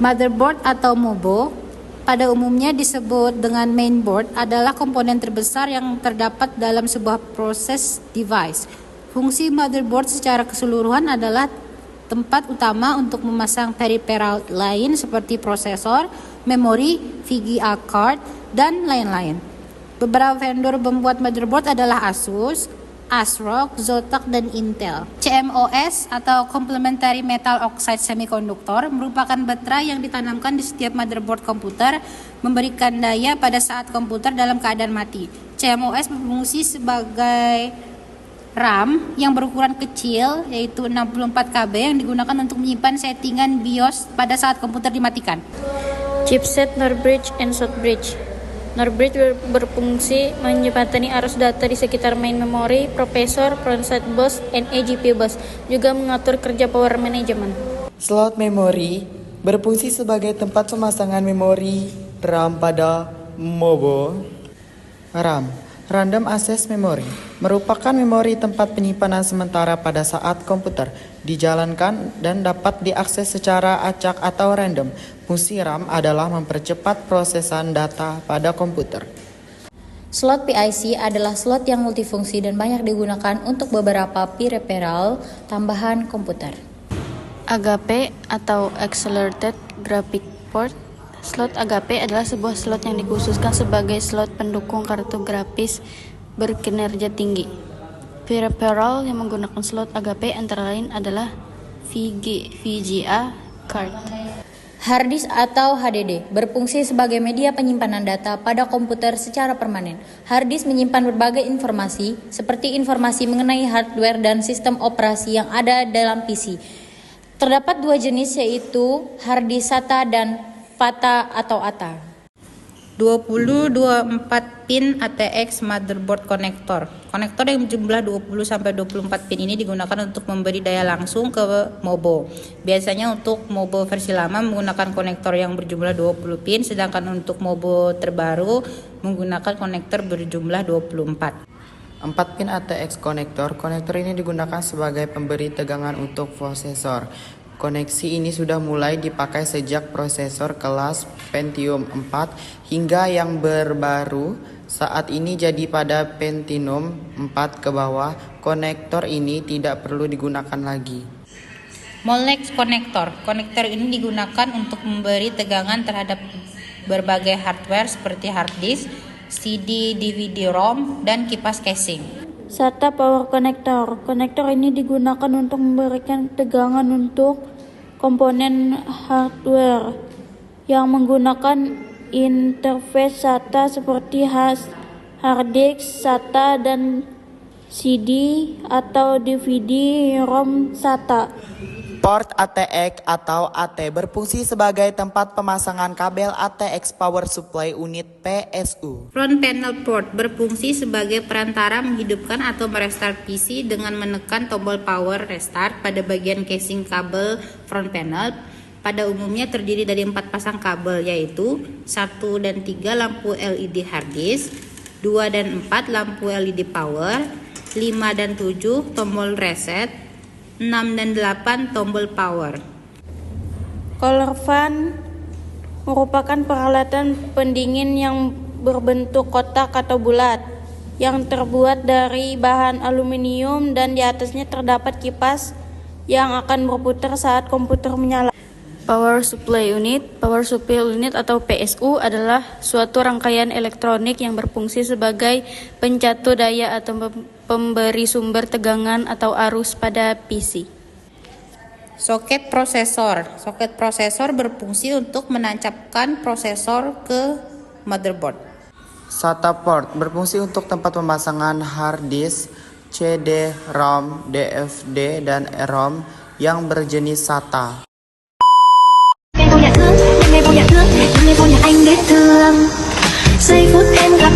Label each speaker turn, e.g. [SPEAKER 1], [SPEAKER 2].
[SPEAKER 1] Motherboard atau MOBO, pada umumnya disebut dengan mainboard, adalah komponen terbesar yang terdapat dalam sebuah proses device. Fungsi motherboard secara keseluruhan adalah tempat utama untuk memasang peripheral lain seperti prosesor, memori, VGA card, dan lain-lain. Beberapa vendor pembuat motherboard adalah Asus, ASRock, Zotac, dan Intel. CMOS atau Complementary Metal Oxide Semiconductor merupakan baterai yang ditanamkan di setiap motherboard komputer, memberikan daya pada saat komputer dalam keadaan mati. CMOS berfungsi sebagai RAM yang berukuran kecil, yaitu 64 KB, yang digunakan untuk menyimpan settingan BIOS pada saat komputer dimatikan.
[SPEAKER 2] Chipset NOR bridge and short bridge. NOR bridge berfungsi menjembatani arus data di sekitar main memory, processor, front-side bus, dan GPU bus, juga mengatur kerja power management.
[SPEAKER 3] Slot memori berfungsi sebagai tempat pemasangan memori RAM pada MOBO. RAM, Random Access Memory, merupakan memori tempat penyimpanan sementara pada saat komputer dijalankan dan dapat diakses secara acak atau random. Fungsi RAM adalah mempercepat prosesan data pada komputer.
[SPEAKER 2] Slot PIC adalah slot yang multifungsi dan banyak digunakan untuk beberapa peripheral tambahan komputer. AGP atau Accelerated Graphic Port. Slot AGP adalah sebuah slot yang dikhususkan sebagai slot pendukung kartu grafis berkinerja tinggi. Peripheral yang menggunakan slot AGP antara lain adalah VGA card. Harddisk atau HDD berfungsi sebagai media penyimpanan data pada komputer secara permanen. Harddisk menyimpan berbagai informasi, seperti informasi mengenai hardware dan sistem operasi yang ada dalam PC. Terdapat dua jenis, yaitu harddisk SATA dan FATA atau ATA.
[SPEAKER 1] 20-24 pin ATX motherboard konektor. Konektor yang berjumlah 20-24 pin ini digunakan untuk memberi daya langsung ke MOBO. Biasanya untuk MOBO versi lama menggunakan konektor yang berjumlah 20 pin, sedangkan untuk MOBO terbaru menggunakan konektor berjumlah 24.
[SPEAKER 3] 4 pin ATX konektor. Konektor ini digunakan sebagai pemberi tegangan untuk prosesor. Koneksi ini sudah mulai dipakai sejak prosesor kelas Pentium 4 hingga yang terbaru saat ini, jadi pada Pentium 4 ke bawah, konektor ini tidak perlu digunakan lagi.
[SPEAKER 1] Molex konektor. Konektor ini digunakan untuk memberi tegangan terhadap berbagai hardware seperti hard disk, CD, DVD-ROM, dan kipas casing.
[SPEAKER 2] SATA Power Connector. Konektor ini digunakan untuk memberikan tegangan untuk komponen hardware yang menggunakan interface SATA seperti hard disk SATA dan CD atau DVD-ROM SATA.
[SPEAKER 3] Port ATX atau AT berfungsi sebagai tempat pemasangan kabel ATX Power Supply Unit PSU.
[SPEAKER 1] Front panel port berfungsi sebagai perantara menghidupkan atau merestart PC dengan menekan tombol power restart pada bagian casing kabel front panel. Pada umumnya terdiri dari 4 pasang kabel, yaitu 1 dan 3 lampu LED hard disk, 2 dan 4 lampu LED power, 5 dan 7 tombol reset, 6 dan 8 tombol power.
[SPEAKER 2] Cooler fan merupakan peralatan pendingin yang berbentuk kotak atau bulat yang terbuat dari bahan aluminium dan di atasnya terdapat kipas yang akan berputar saat komputer menyala. Power Supply Unit. Power Supply Unit atau PSU adalah suatu rangkaian elektronik yang berfungsi sebagai pencatu daya atau pemberi sumber tegangan atau arus pada PC.
[SPEAKER 1] Soket prosesor. Soket prosesor berfungsi untuk menancapkan prosesor ke motherboard.
[SPEAKER 3] SATA port berfungsi untuk tempat pemasangan hard disk, CD, ROM, DVD, dan ROM yang berjenis SATA.
[SPEAKER 4] Ngày vô nhà thương, nhưng ngày vô nhà anh biết thương. Giây phút em gặp